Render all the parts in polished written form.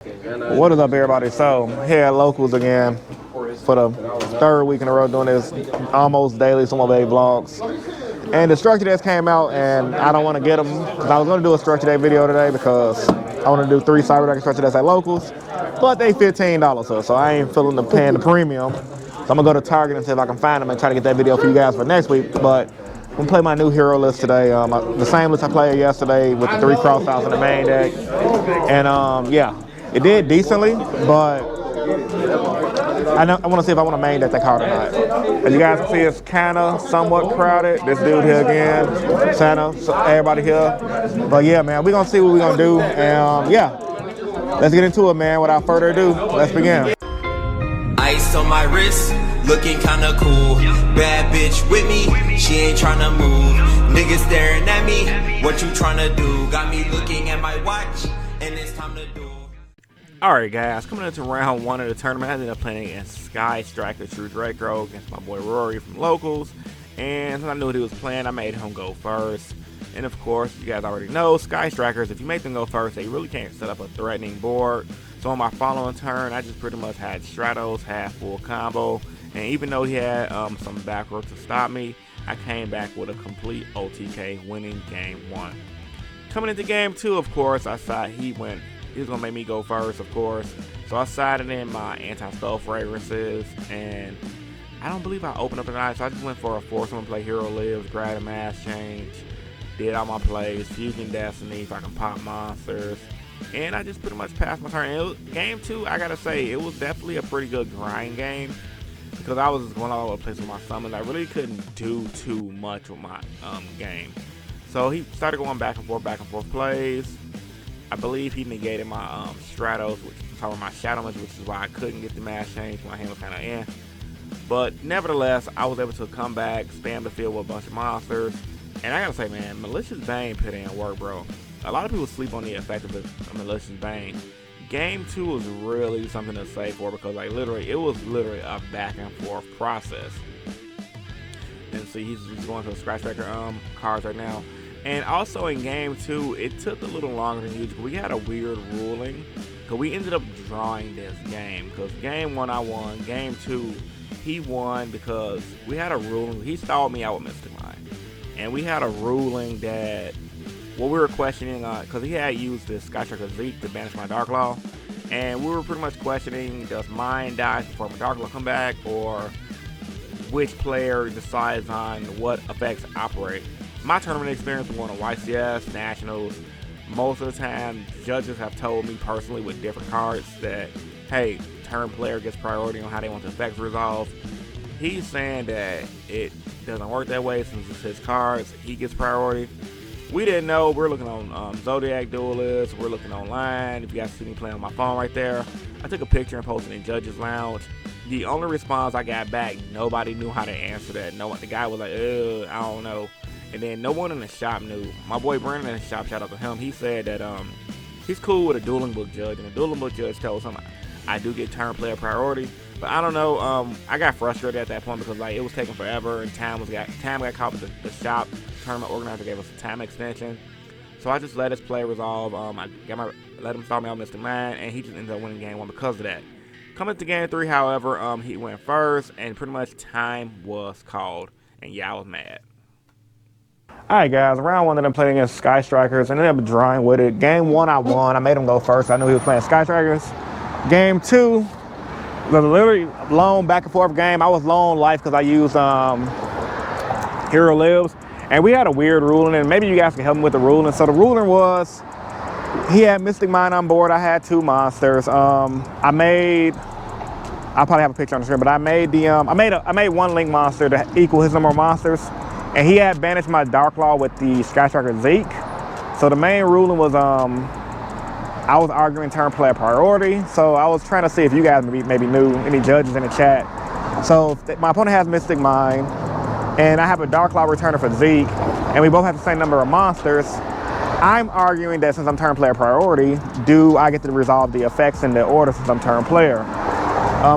What is up, everybody? So here at Locals again for the third week in a row doing this almost daily Sumo Day vlogs. And the structure days came out, and I don't want to get them because I was going to do a structure day video today because I want to do 3 Cyber Dragon structure days at Locals, but they $15, so I ain't feeling the paying the premium. So I'm gonna go to Target and see if I can find them and try to get that video for you guys for next week. But I'm gonna play my new hero list today. The same list I played yesterday with the 3 crossouts in the main deck, and yeah. It did decently, but I want to see if I want to main deck that card or not. As you guys can see, it's kind of somewhat crowded. This dude here again, Santa, so everybody here. But yeah, man, we're going to see what we're going to do. And yeah, let's get into it, man. Without further ado, let's begin. Ice on my wrist, looking kinda cool. Bad bitch with me, she ain't tryna move. Niggas staring at me, what you tryna do? Got me looking at my watch, and it's time to do. Alright guys, coming into round 1 of the tournament, I ended up playing against Sky Striker True DRACO against my boy Rory from Locals. And since I knew what he was playing, I made him go first. And of course, you guys already know, Sky Strikers, if you make them go first, they really can't set up a threatening board. So on my following turn, I just pretty much had Stratos, half full combo. And even though he had some back row to stop me, I came back with a complete OTK, winning game 1. Coming into game 2, of course, I saw he was gonna make me go first, of course. So I sided in my anti-skull fragrances, and I don't believe I opened up tonight, so I just went for a force. I'm gonna play Hero Lives, grab a mass change, did all my plays, Fusion Destiny if I can pop monsters, and I just pretty much passed my turn. Game 2, I gotta say, it was definitely a pretty good grind game because I was going all over the place with my summons. I really couldn't do too much with my game. So he started going back and forth plays. I believe he negated my Stratos, which was my Shadow Mage, which is why I couldn't get the mass change. My hand was kind of in. But nevertheless, I was able to come back, spam the field with a bunch of monsters. And I gotta say, man, Malicious Bane put in work, bro. A lot of people sleep on the effect of Malicious Bane. Game 2 was really something to say for because, like, it was literally a back and forth process. And see, he's going to the Scratch Tracker cards right now. And also in game 2, it took a little longer than usual. We had a weird ruling because we ended up drawing this game. Because game 1 I won, game 2 he won because we had a ruling. He stalled me out with Mystic Mind, and we had a ruling that what we were questioning because he had used this Skytracker Zeke to banish my Dark Law, and we were pretty much questioning, does mine die before my Dark Law come back, or which player decides on what effects operate. My tournament experience with going to YCS, Nationals, most of the time, judges have told me personally with different cards that, hey, turn player gets priority on how they want the effects resolved. He's saying that it doesn't work that way since it's his cards. He gets priority. We didn't know. We're looking on Zodiac Duelist. We're looking online. If you guys see me playing on my phone right there, I took a picture and posted in Judges Lounge. The only response I got back, nobody knew how to answer that. The guy was like, I don't know. And then no one in the shop knew. My boy Brandon in the shop, shout out to him, he said that he's cool with a dueling book judge, and the dueling book judge tells him I do get turn player priority. But I don't know, I got frustrated at that point because like it was taking forever and time got caught with the shop. Tournament organizer gave us a time extension. So I just let his play resolve. Let him start me out Mr. Mind, and he just ended up winning game 1 because of that. Coming to game 3, however, he went first, and pretty much time was called, and yeah, I was mad. Alright guys, round 1 that I'm playing against Sky Strikers, and ended up drawing with it. Game 1 I won. I made him go first. I knew he was playing Sky Strikers. Game 2 was literally lone back and forth game. I was lone life because I used Hero Lives. And we had a weird ruling, and maybe you guys can help me with the ruling. So the ruling was he had Mystic Mind on board. I had 2 monsters. I'll probably have a picture on the screen, but I made I made 1 Link monster to equal his number of monsters. And he had banished my Dark Law with the Skytracker Zeke. So the main ruling was I was arguing turn player priority. So I was trying to see if you guys maybe knew, any judges in the chat. So my opponent has Mystic Mind, and I have a Dark Law returner for Zeke, and we both have the same number of monsters. I'm arguing that since I'm turn player priority, do I get to resolve the effects in the order since I'm turn player?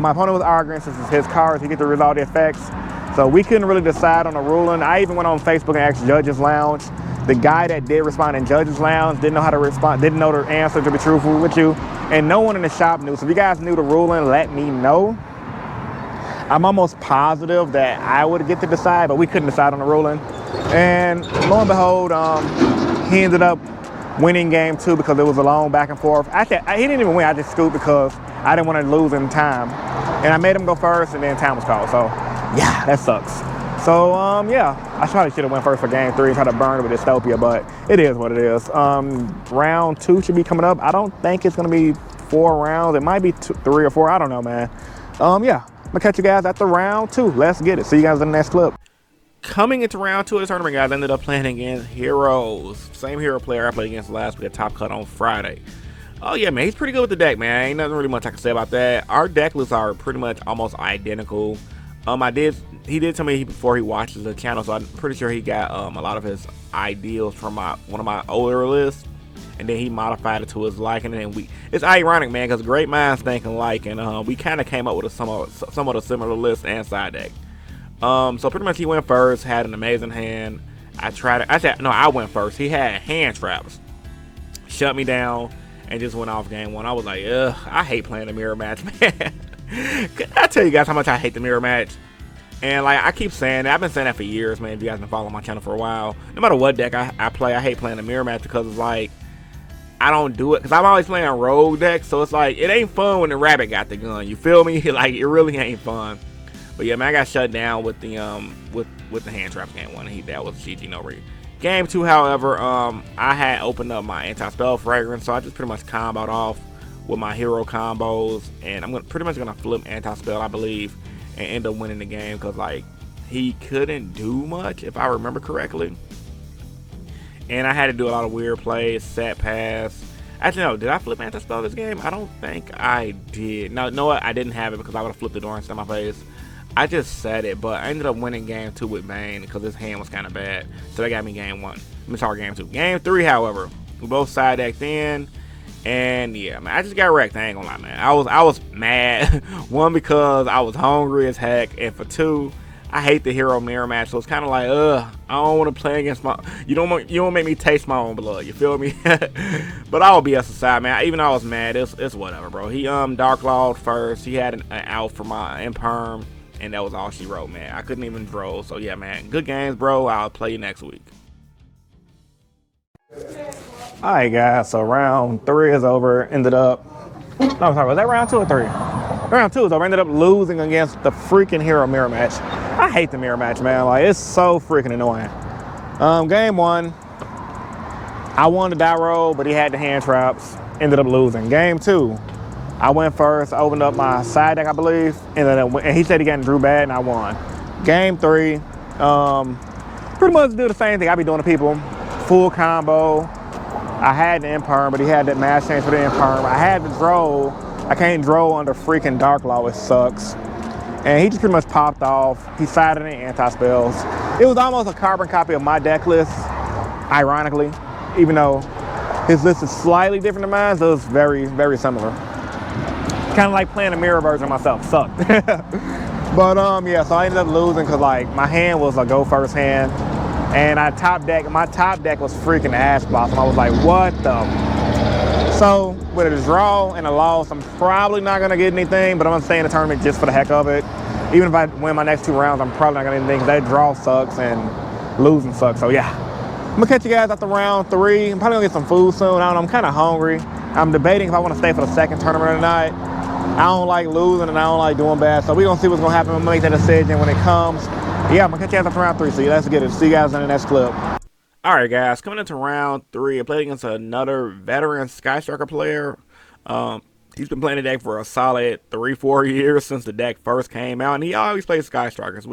My opponent was arguing since it's his cards, he gets to resolve the effects. So we couldn't really decide on a ruling. I even went on Facebook and asked Judges Lounge, The guy that did respond in Judge's Lounge didn't know how to respond, didn't know the answer to be truthful with you, and no one in the shop knew. So if you guys knew the ruling, let me know. I'm almost positive that I would get to decide, but we couldn't decide on the ruling. And lo and behold, he ended up winning game 2 because it was a long back and forth. Actually, he didn't even win. I just scooped because I didn't want to lose in time. And I made him go first, and then time was called. So, yeah, that sucks. So, yeah, I probably should have went first for game 3 and tried to burn it with Dystopia, but it is what it is. Round 2 should be coming up. I don't think it's going to be 4 rounds. It might be 3 or 4. I don't know, man. Yeah, I'm going to catch you guys at the round 2. Let's get it. See you guys in the next clip. Coming into round 2 of the tournament, guys, I ended up playing against Heroes. Same hero player I played against last week at Top Cut on Friday. Oh, yeah, man, he's pretty good with the deck, man. Ain't nothing really much I can say about that. Our deck lists are pretty much almost identical. He did tell me before he watches the channel, so I'm pretty sure he got a lot of his ideals from one of my older lists, and then he modified it to his liking. And then it's ironic, man, because great minds think alike, and we kind of came up with a somewhat a similar list and side deck. So pretty much he went first, had an amazing hand. I went first. He had hand traps, shut me down, and just went off game 1. I was like, ugh, I hate playing the mirror match, man. I tell you guys how much I hate the mirror match. And like I keep saying that, I've been saying that for years, man. If you guys been following my channel for a while, no matter what deck I play, I hate playing the mirror match because it's like I don't do it because I'm always playing rogue decks, so it's like it ain't fun when the rabbit got the gun. You feel me? Like it really ain't fun. But yeah, man, I got shut down with the with the hand traps game 1. That was GG no read. Game 2, however, I had opened up my anti-spell fragrance, so I just pretty much comboed off with my hero combos, and I'm pretty much gonna flip anti-spell, I believe, and end up winning the game because like he couldn't do much if I remember correctly, and I had to do a lot of weird plays, set pass. Actually, no, did I flip anti-spell this game? I don't think I did. No, what? I didn't have it because I would have flipped the door instead of my face. I just said it, but I ended up winning game 2 with Bane because his hand was kind of bad, so that got me game 1. I'm sorry, game 2. Game 3, however, we both side decked in. And yeah, man, I just got wrecked. I ain't gonna lie, man. I was mad. 1, because I was hungry as heck, and for 2, I hate the hero mirror match. So it's kind of like, I don't want to play against you don't make me taste my own blood. You feel me? But I'll be aside, man. Even though I was mad, it's whatever, bro. He Dark Lawed first. He had an out for my Imperm, and that was all she wrote, man. I couldn't even draw. So yeah, man. Good games, bro. I'll play you next week. Alright guys, so round 3 is over. Ended up, no, sorry, was that round 2 or 3? Round 2 is over. Ended up losing against the freaking hero mirror match. I hate the mirror match, man. Like, it's so freaking annoying. Game 1, I won the die roll, but he had the hand traps. Ended up losing. Game 2, I went first. I opened up my side deck, I believe, and he said he got drew bad, and I won. Game 3, pretty much do the same thing I be doing to people. Full combo. I had the Imperm, but he had that mass change for the Imperm. I had the draw. I can't draw under freaking Dark Law, it sucks. And he just pretty much popped off. He sided in anti-spells. It was almost a carbon copy of my deck list, ironically, even though his list is slightly different than mine, so it's very, very similar. Kind of like playing a mirror version of myself, sucked. But yeah, so I ended up losing because like my hand was a go first hand. And my top deck was freaking Ash Blossom. I was like, what the? So with a draw and a loss, I'm probably not gonna get anything, but I'm gonna stay in the tournament just for the heck of it. Even if I win my next 2 rounds, I'm probably not gonna get anything because that draw sucks and losing sucks. So yeah, I'm gonna catch you guys after round 3. I'm probably gonna get some food soon. I don't know, I'm kind of hungry. I'm debating if I wanna stay for the second tournament or not. I don't like losing and I don't like doing bad. So we're gonna see what's gonna happen. I'm gonna make that decision when it comes. Yeah, I'm gonna catch you guys after round 3, so let's get it. See you guys in the next clip. Alright guys, coming into round 3, I played against another veteran Sky Striker player. He's been playing the deck for a solid 3-4 years since the deck first came out, and he always plays Sky Strikers,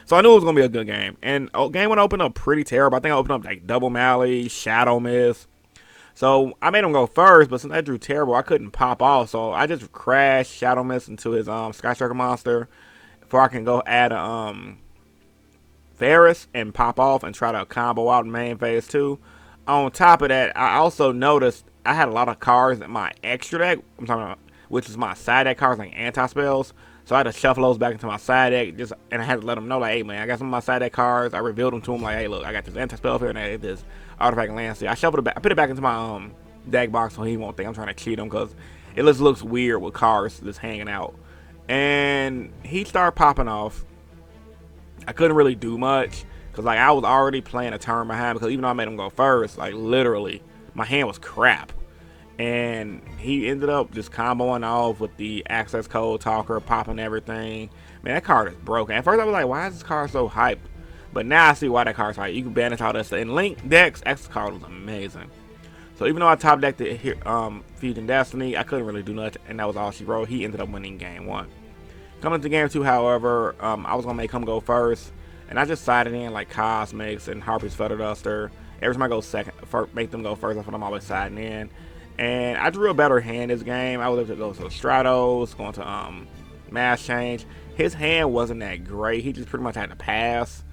so I knew it was gonna be a good game. And game 1 opened up pretty terrible. I think I opened up like Double Mally, Shadow Mist. So I made him go first, but since I drew terrible, I couldn't pop off. So I just crashed Shadow Mist into his Sky Striker monster before I can go add a Ferris and pop off and try to combo out in main phase 2. On top of that, I also noticed I had a lot of cards in my extra deck, I'm talking about, which is my side deck cards like anti-spells. So I had to shuffle those back into my side deck, and I had to let them know, like, hey man, I got some of my side deck cards. I revealed them to them, like, hey look, I got this anti-spell here and I got this artifact land seal. I shuffled it back. I put it back into my deck box so he won't think I'm trying to cheat him, because it just looks weird with cards just hanging out. And he started popping off. I couldn't really do much because like I was already playing a turn behind, because even though I made him go first, like literally my hand was crap. And he ended up just comboing off with the access code talker, popping everything. Man, that card is broken. At first I was like, why is this card so hyped? But now I see why that card's hyped. You can banish all that stuff. In Link decks, access card was amazing. So even though I top decked it here, Fusion Destiny, I couldn't really do much, and that was all she wrote. He ended up winning game 1. Coming to game 2, however, I was gonna make him go first, and I just sided in like Cosmics and Harpy's Feather Duster. Every time I go second, make them go first, that's what I'm always siding in. And I drew a better hand this game. I was able to go to the Stratos, going to Mass Change. His hand wasn't that great. He just pretty much had to pass.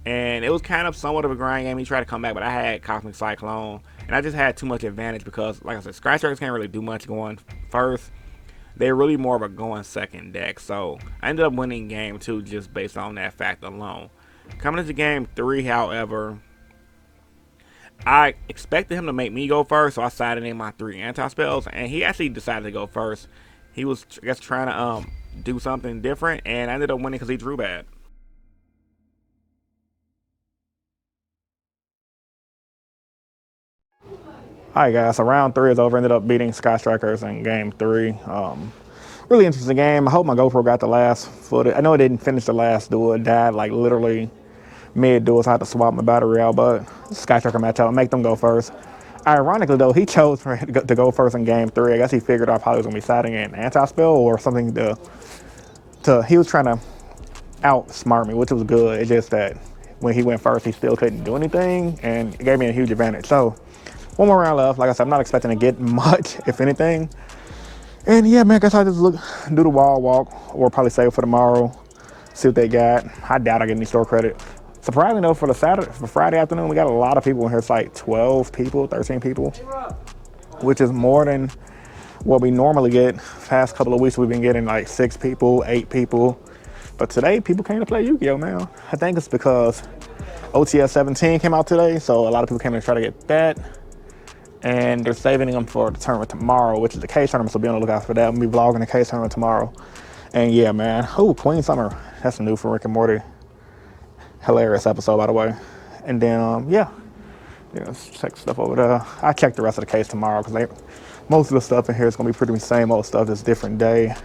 And it was kind of somewhat of a grind game. He tried to come back, but I had Cosmic Cyclone. And I just had too much advantage because, like I said, Skyscrapers can't really do much going first. They're really more of a going second deck. So I ended up winning game 2 just based on that fact alone. Coming into game 3, however, I expected him to make me go first, so I sided in my 3 anti-spells, and he actually decided to go first. He was, I guess, trying to do something different, and I ended up winning because he drew bad. Alright guys, so round 3 is over. Ended up beating Sky Strikers in game 3. Really interesting game. I hope my GoPro got the last footage. I know it didn't finish the last duel. It died like literally mid-duel, so I had to swap my battery out, but Sky Striker matchup, make them go first. Ironically though, he chose for to go first in game 3. I guess he figured out probably was gonna be siding in anti-spell or something he was trying to outsmart me, which was good. It's just that when he went first, he still couldn't do anything, and it gave me a huge advantage. So one more round left. Like I said, I'm not expecting to get much, if anything. And yeah, man, I guess I just do the wall walk, or probably save for tomorrow, see what they got. I doubt I get any store credit. Surprisingly though, for Friday afternoon, we got a lot of people in here. It's like 12 people, 13 people, which is more than what we normally get. Past couple of weeks, we've been getting like 6 people, 8 people. But today, people came to play Yu-Gi-Oh, man. I think it's because OTS 17 came out today, so a lot of people came to try to get that. And they're saving them for the tournament tomorrow, which is the case tournament, so be on the lookout for that. I'll be vlogging the case tournament tomorrow. And yeah, man. Oh, Queen Summer. That's new for Rick and Morty. Hilarious episode, by the way. And then, yeah, let's check stuff over there. I'll check the rest of the case tomorrow, because most of the stuff in here is going to be pretty much the same old stuff, just different day.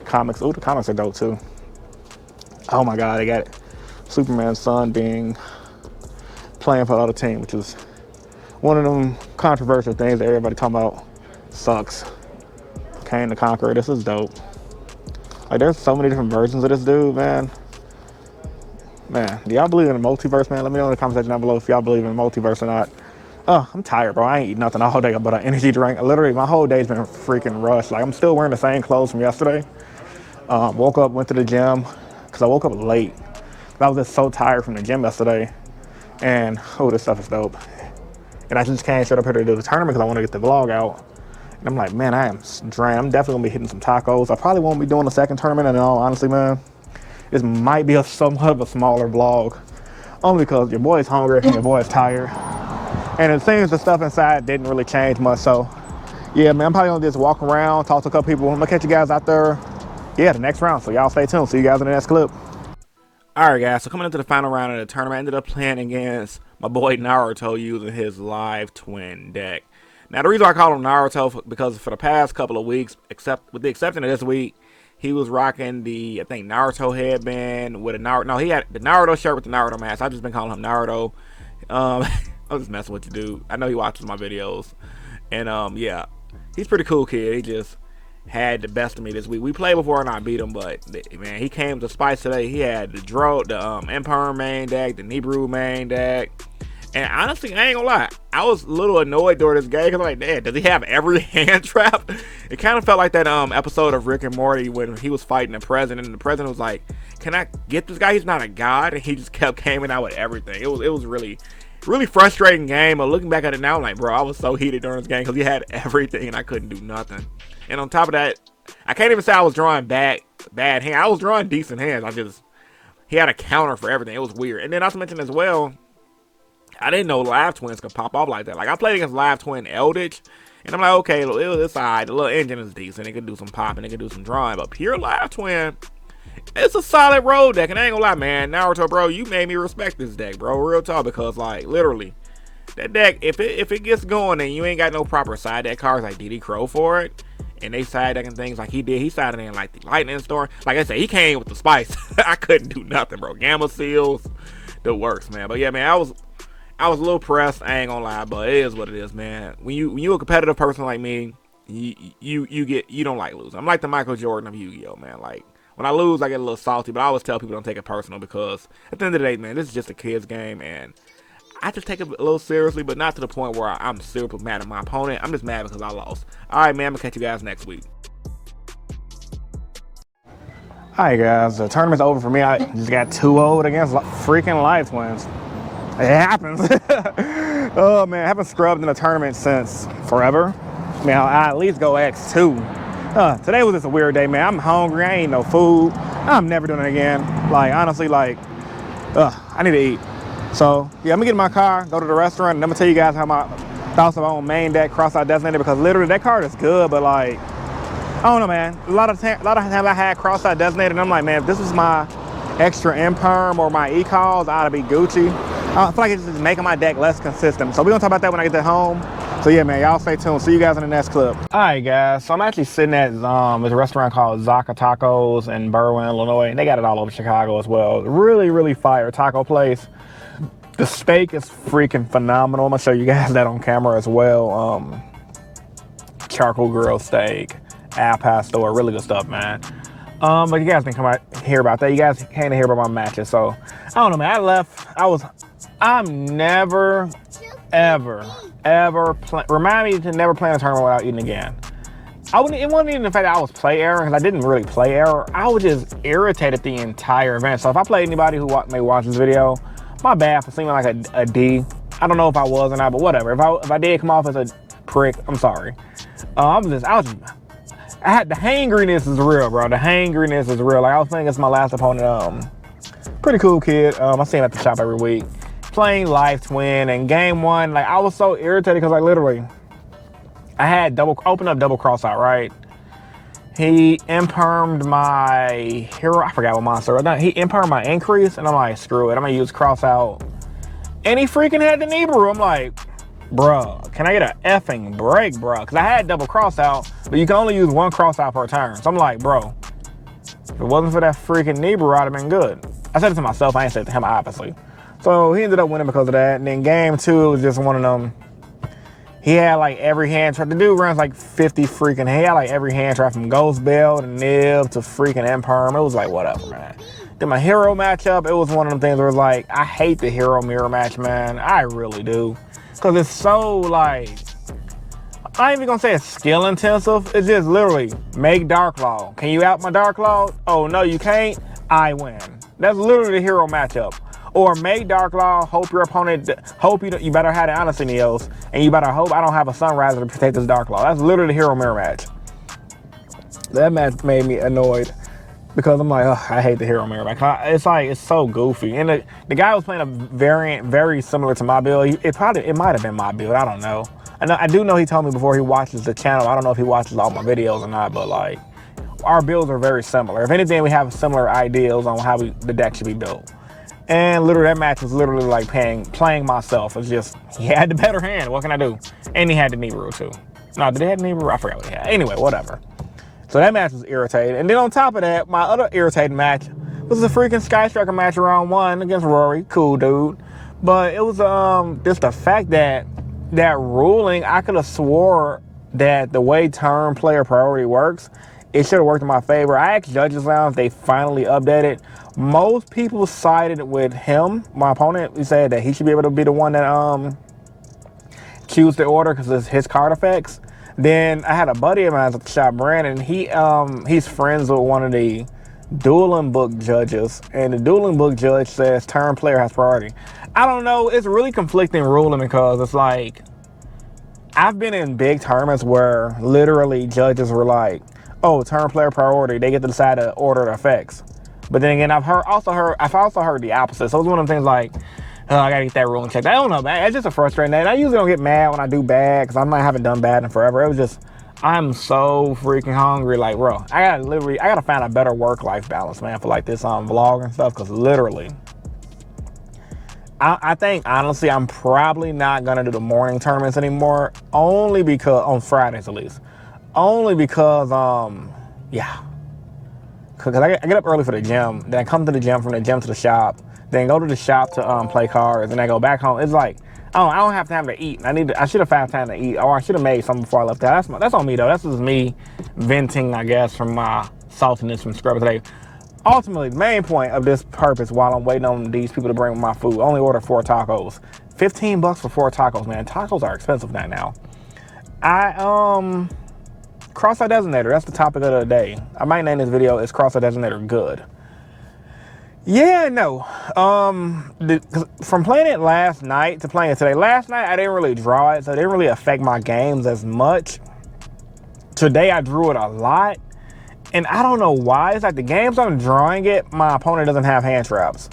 Comics. Oh, the comics are dope, too. Oh, my God, they got it. Superman's son playing for the other team, which is one of them controversial things that everybody talking about. Sucks. Kane the Conqueror, this is dope. Like, there's so many different versions of this dude, man. Man, do y'all believe in the multiverse, man? Let me know in the comment section down below if y'all believe in the multiverse or not. Oh, I'm tired, bro. I ain't eating nothing all day but an energy drink. Literally, my whole day's been freaking rushed. Like, I'm still wearing the same clothes from yesterday. Woke up, went to the gym, because I woke up late. I was just so tired from the gym yesterday. And, oh, this stuff is dope. And I just came straight up here to do the tournament because I want to get the vlog out. And I'm like, man, I am drained. I'm definitely going to be hitting some tacos. I probably won't be doing the second tournament, and in all honesty, man, this might be somewhat of a smaller vlog. Only because your boy's hungry and your boy's tired. And it seems the stuff inside didn't really change much. So, yeah, man, I'm probably going to just walk around, talk to a couple people. I'm going to catch you guys out there, yeah, the next round. So y'all stay tuned. See you guys in the next clip. All right, guys, so coming into the final round of the tournament, I ended up playing against my boy Naruto using his live twin deck. Now, the reason I call him Naruto because for the past couple of weeks, with the exception of this week, he was rocking the, I think, Naruto headband with a Naruto. No, he had the Naruto shirt with the Naruto mask. I've just been calling him Naruto. I'm just messing with you, dude. I know he watches my videos. And, yeah, he's a pretty cool kid. He just had the best of me this week. We played before and I beat him, but, man, he came to Spice today. He had the Emperor main deck, the Nibiru main deck. And honestly, I ain't gonna lie, I was a little annoyed during this game because I'm like, man, does he have every hand trap? It kind of felt like that episode of Rick and Morty when he was fighting the president, and the president was like, can I get this guy? He's not a god. And he just kept coming out with everything. It was really, really frustrating game. But looking back at it now, I'm like, bro, I was so heated during this game because he had everything and I couldn't do nothing. And on top of that, I can't even say I was drawing bad hands. I was drawing decent hands. He had a counter for everything. It was weird. And then not to mention as well, I didn't know live twins could pop off like that. Like, I played against live twin Eldritch, and I'm like, okay, it's alright. The little engine is decent. It can do some popping, it can do some drawing. But pure live twin, it's a solid road deck. And I ain't gonna lie, man, Naruto, bro, you made me respect this deck, bro. Real talk, because, like, literally, that deck, if it gets going and you ain't got no proper side deck cards like DD Crow for it, and they side decking things like he did, he sided in like the Lightning Storm. Like I said, he came with the spice. I couldn't do nothing, bro. Gamma Seals, the works, man. But yeah, man, I was a little pressed. I ain't gonna lie, but it is what it is, man. When you a competitive person like me, you don't like losing. I'm like the Michael Jordan of Yu-Gi-Oh, man. Like, when I lose, I get a little salty, but I always tell people don't take it personal, because at the end of the day, man, this is just a kid's game, and I just take it a little seriously, but not to the point where I'm super mad at my opponent. I'm just mad because I lost. All right, man, I'm gonna catch you guys next week. All right, guys, the tournament's over for me. I just got 2-0 against freaking Live Twins. It happens. Oh, man, I haven't scrubbed in a tournament since forever. I mean, I at least go X2. Today was just a weird day, man. I'm hungry. I ain't no food. I'm never doing it again. Like, honestly, like, I need to eat. So, yeah, I'm gonna get in my car, go to the restaurant, and I'm gonna tell you guys how my thoughts about my main deck cross-out designated, because literally that card is good, but like, I don't know, man. A lot of times I had cross-out designated, and I'm like, man, if this was my extra imperm or my e-calls, I'd be Gucci. I feel like it's just making my deck less consistent. So we're gonna talk about that when I get to home. So yeah, man, y'all stay tuned. See you guys in the next clip. All right, guys. So I'm actually sitting at this restaurant called Zaka Tacos in Berwyn, Illinois. And they got it all over Chicago as well. Really, really fire taco place. The steak is freaking phenomenal. I'm gonna show you guys that on camera as well. Charcoal grilled steak, al pastor, really good stuff, man. But you guys can come out and hear about that. You guys came to hear about my matches. So I don't know, man. I left. I'm never, ever remind me to never play in a tournament without eating again. It wasn't even the fact that I was play error, because I didn't really play error. I was just irritated the entire event. So if I play anybody who may watch this video, my bad for seeming like a D. I don't know if I was or not, but whatever. If I did come off as a prick, I'm sorry. The hangriness is real, bro. The hangriness is real. Like, I was playing against my last opponent, pretty cool kid. I see him at the shop every week. Playing live twin, and game one, like, I was so irritated because, like, literally, I had opened up double cross out, right? He impermed my hero. I forgot what monster. He impermed my increase, and I'm like, screw it. I'm gonna use cross out. And he freaking had the Nibiru. I'm like, bruh, can I get an effing break, bruh? Because I had double cross out, but you can only use one cross out per turn. So I'm like, bro, if it wasn't for that freaking Nibiru, I'd have been good. I said it to myself. I ain't said it to him, obviously. So he ended up winning because of that. And then game two, it was just one of them. He had like every hand trap. The dude runs like 50 freaking. He had like every hand trap from Ghost Bell to Nib to freaking Imperm. It was like, whatever, man. Then my hero matchup, it was one of them things where it's like, I hate the hero mirror match, man. I really do. Because it's so like, I ain't even gonna say it's skill intensive. It's just literally make Dark Law. Can you out my Dark Law? Oh, no, you can't. I win. That's literally the hero matchup. Or make Dark Law, hope your opponent, you better have the Honesty Neos, and you better hope I don't have a Sunriser to protect this Dark Law. That's literally the hero mirror match. That match made me annoyed because I'm like, I hate the hero mirror match. It's like, it's so goofy. And the guy was playing a variant very similar to my build. It might have been my build, I don't know. I do know he told me before he watches the channel. I don't know if he watches all my videos or not, but like, our builds are very similar. If anything, we have similar ideals on how the deck should be built. And literally, that match was literally like playing myself. It's just, he had the better hand. What can I do? And he had the Nibiru too. No, did he have the Nibiru? I forgot what he had. Anyway, whatever. So that match was irritating. And then on top of that, my other irritating match was a freaking Sky Striker match round one against Rory. Cool dude. But it was just the fact that ruling, I could have swore that the way turn player priority works, it should have worked in my favor. I asked Judges Lounge, they finally updated. Most people sided with him, my opponent. He said that he should be able to be the one that choose the order because it's his card effects. Then I had a buddy of mine at the shop, Brandon. He's friends with one of the dueling book judges, and the dueling book judge says turn player has priority. I don't know. It's really conflicting ruling because it's like, I've been in big tournaments where literally judges were like, oh, turn player priority, they get to decide to order the effects. But then again, I've also heard the opposite. So it's one of the things like, I gotta get that ruling checked. I don't know, man. It's just a frustrating day. I usually don't get mad when I do bad because I haven't done bad in forever. It was just, I'm so freaking hungry. Like, bro, I gotta find a better work-life balance, man, for like this vlog and stuff. Because literally, I think honestly, I'm probably not gonna do the morning tournaments anymore. Only because on Fridays at least. Only because yeah. Because I get up early for the gym, then I come to the gym, from the gym to the shop, then go to the shop to play cards, and I go back home. It's like, I don't have time to eat. I should have found time to eat, or I should have made something before I left out. That's on me though. That's just me venting, I guess, from my saltiness from scrub today. Ultimately, the main point of this purpose, while I'm waiting on these people to bring my food, only order 4 tacos. 15 bucks for 4 tacos, man. Tacos are expensive now. Cross-out designator, that's the topic of the day. I might name this video, is cross-out designator good? Yeah, no. From playing it last night to playing it today, last night I didn't really draw it, so it didn't really affect my games as much. Today I drew it a lot, and I don't know why. It's like the games I'm drawing it, my opponent doesn't have hand traps.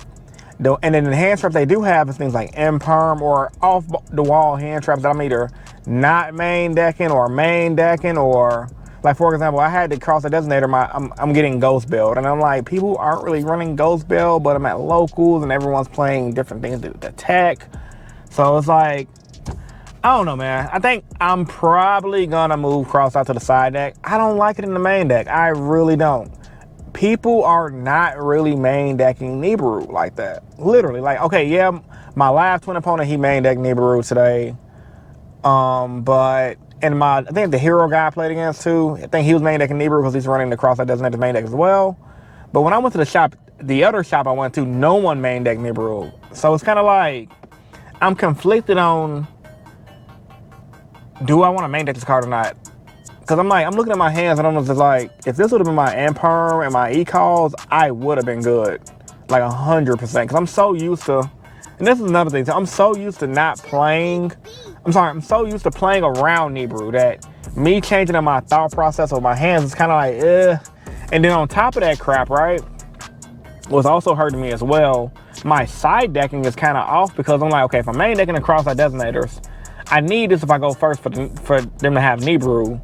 And then the hand traps they do have is things like imperm or off-the-wall hand traps that I'm either not main decking or main decking, or like, for example, I had to cross the designator, I'm getting ghost build, and I'm like, people aren't really running ghost build, but I'm at locals and everyone's playing different things to tech. So it's like, I don't know, man. I think I'm probably gonna move cross out to the side deck. I don't like it in the main deck. I really don't. People are not really main decking Nibiru like that. Literally, like, okay, yeah, my live twin opponent, he main decked Nibiru today. But in I think the hero guy I played against too, I think he was main decking Nibiru because he's running the cross-out designated main deck as well. But when I went to the shop, the other shop I went to, no one main decked Nibiru. So it's kind of like, I'm conflicted on, do I want to main deck this card or not? Because I'm looking at my hands and I'm just like, if this would have been my imperm and my e-calls, I would have been good. Like 100%. Because I'm so used to, and this is another thing, I'm so used to not playing, I'm so used to playing around Nibiru that me changing in my thought process with my hands is kind of like, And then on top of that crap, right, what's also hurting me as well, my side decking is kind of off because I'm like, okay, if I'm main decking across our designators, I need this if I go first for them to have Nibiru.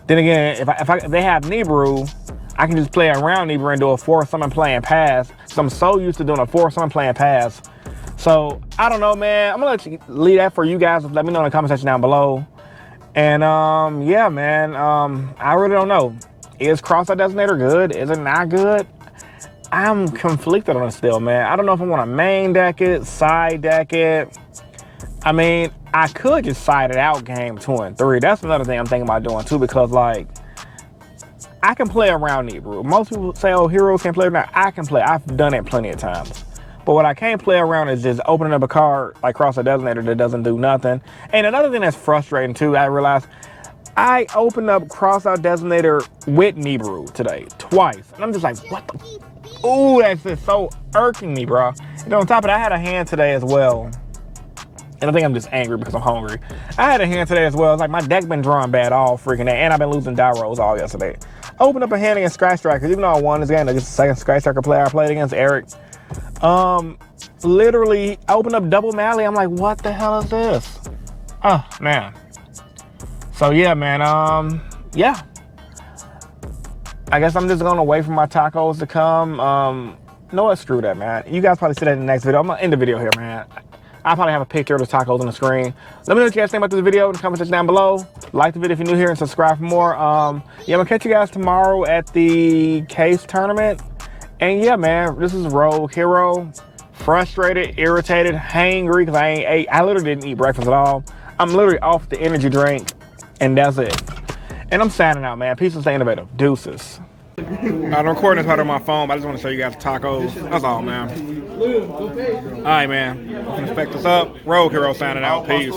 Then again, if they have Nibiru, I can just play around Nibiru and do a 4-summon playing pass. So I'm so used to doing a 4-summon playing pass. So I don't know, man. I'm gonna leave that for you guys. Let me know in the comment section down below. And yeah, man. I really don't know. Is cross-out designator good? Is it not good? I'm conflicted on it still, man. I don't know if I want to main deck it, side deck it. I mean, I could just side it out game 2 and 3. That's another thing I'm thinking about doing too, because like, I can play around Nibiru. Most people say, oh, heroes can't play around. I can play. I've done it plenty of times. But what I can't play around is just opening up a card like cross a designator that doesn't do nothing. And another thing that's frustrating too, I realized, I opened up cross-out designator with Nibiru today, twice. And I'm just like, what the? Ooh, that's just so irking me, bro. And on top of that, I had a hand today as well. And I think I'm just angry because I'm hungry. I had a hand today as well. It's like my deck been drawing bad all freaking day. And I've been losing die rolls all yesterday. Opened up a hand against Sky Strikers. Even though I won this game, just the second Sky Striker player I played against, Eric. Literally opened up double Mally. I'm like, what the hell is this? Oh, man. So yeah, man, yeah. I guess I'm just gonna wait for my tacos to come. No, what, screw that, man. You guys probably see that in the next video. I'm gonna end the video here, man. I'll probably have a picture of the tacos on the screen. Let me know what you guys think about this video in the comment section down below. Like the video if you're new here and subscribe for more. Yeah, I'm gonna catch you guys tomorrow at the case tournament. And yeah, man, this is Rogue Hero. Frustrated, irritated, hangry, because I literally didn't eat breakfast at all. I'm literally off the energy drink, and that's it. And I'm signing out, man. Peace and stay innovative. Deuces. I'm recording this part on my phone, but I just want to show you guys the tacos. That's all, man. All right, man. I'm gonna effect this up. Rogue Hero signing out. Peace.